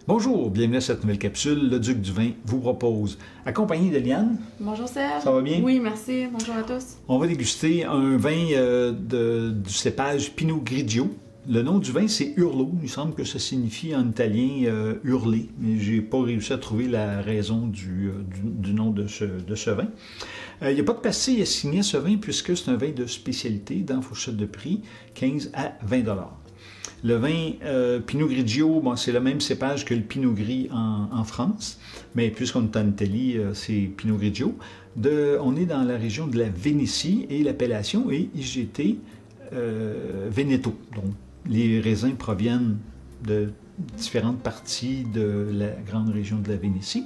Bonjour, bienvenue à cette nouvelle capsule. Le Duc du vin vous propose, accompagné de Liane. Bonjour Serge. Ça va bien? Oui, merci. Bonjour à tous. On va déguster un vin du cépage Pinot Grigio. Le nom du vin, c'est Urlo. Il semble que ça signifie en italien hurler, mais je n'ai pas réussi à trouver la raison du nom de ce vin. Il n'y a pas de pastille à signer ce vin puisque c'est un vin de spécialité dans fourchette de prix, 15 à 20 $. Le vin Pinot Grigio, bon, c'est le même cépage que le Pinot Gris en France, mais puisqu'on est en Italie, c'est Pinot Grigio. On est dans la région de la Vénétie et l'appellation est IGT Veneto. Donc, les raisins proviennent de différentes parties de la grande région de la Vénétie.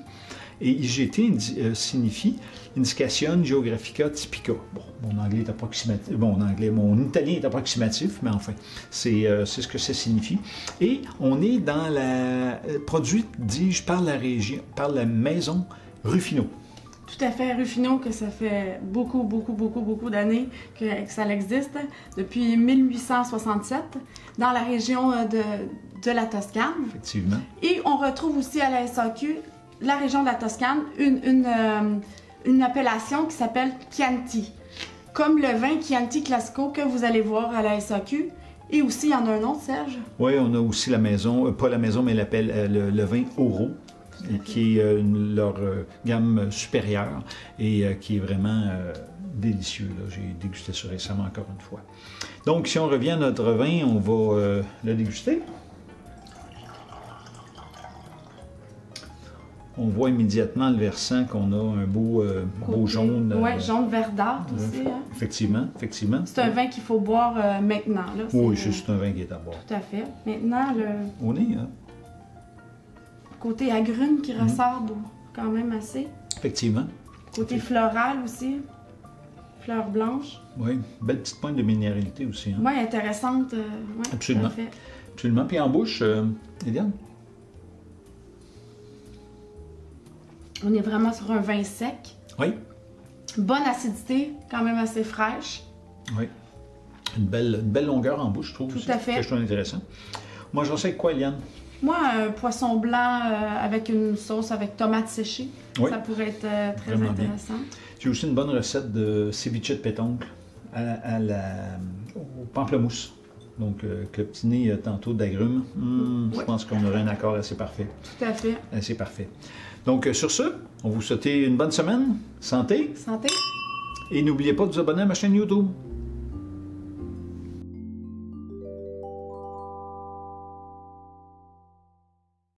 Et IGT signifie Indication Geographica Typica. Bon, mon anglais est approximatif. Mon italien est approximatif, mais enfin, c'est ce que ça signifie. Et on est dans la produite, dis-je, par la maison Ruffino. Tout à fait, Ruffino, que ça fait beaucoup d'années que ça existe, depuis 1867, dans la région de la Toscane. Effectivement. Et on retrouve aussi à la SAQ, la région de la Toscane, une appellation qui s'appelle Chianti, comme le vin Chianti Classico que vous allez voir à la SAQ. Et aussi, il y en a un autre, Serge? Oui, on a aussi la maison, pas la maison, mais le vin Oro, qui est leur gamme supérieure et qui est vraiment délicieux. J'ai dégusté ça récemment encore une fois. Donc, si on revient à notre vin, on va le déguster. On voit immédiatement le versant qu'on a un beau jaune. Oui, jaune verdâtre aussi. Hein? Effectivement. C'est un vin qu'il faut boire maintenant. Là. Oui, c'est un vin qui est à boire. Tout à fait. Maintenant, au nez, hein? Côté agrumes qui ressort quand même assez. Effectivement. Côté floral aussi. Fleurs blanches. Oui, belle petite pointe de minéralité aussi. Hein? Oui, intéressante. Absolument. Tout à fait. Absolument. Puis en bouche, Eliane? On est vraiment sur un vin sec. Oui. Bonne acidité, quand même assez fraîche. Oui. Une belle longueur en bouche, je trouve. Tout à fait. C'est intéressant. Moi, j'en sais avec quoi, Eliane? Moi, un poisson blanc avec une sauce avec tomates séchées. Oui. Ça pourrait être très vraiment intéressant. J'ai aussi une bonne recette de ceviche de pétoncle au pamplemousse. Donc, que le petit nez tantôt d'agrumes, je pense qu'on aurait un accord assez parfait. Tout à fait. Assez parfait. Donc, sur ce, on vous souhaite une bonne semaine. Santé. Santé. Et n'oubliez pas de vous abonner à ma chaîne YouTube.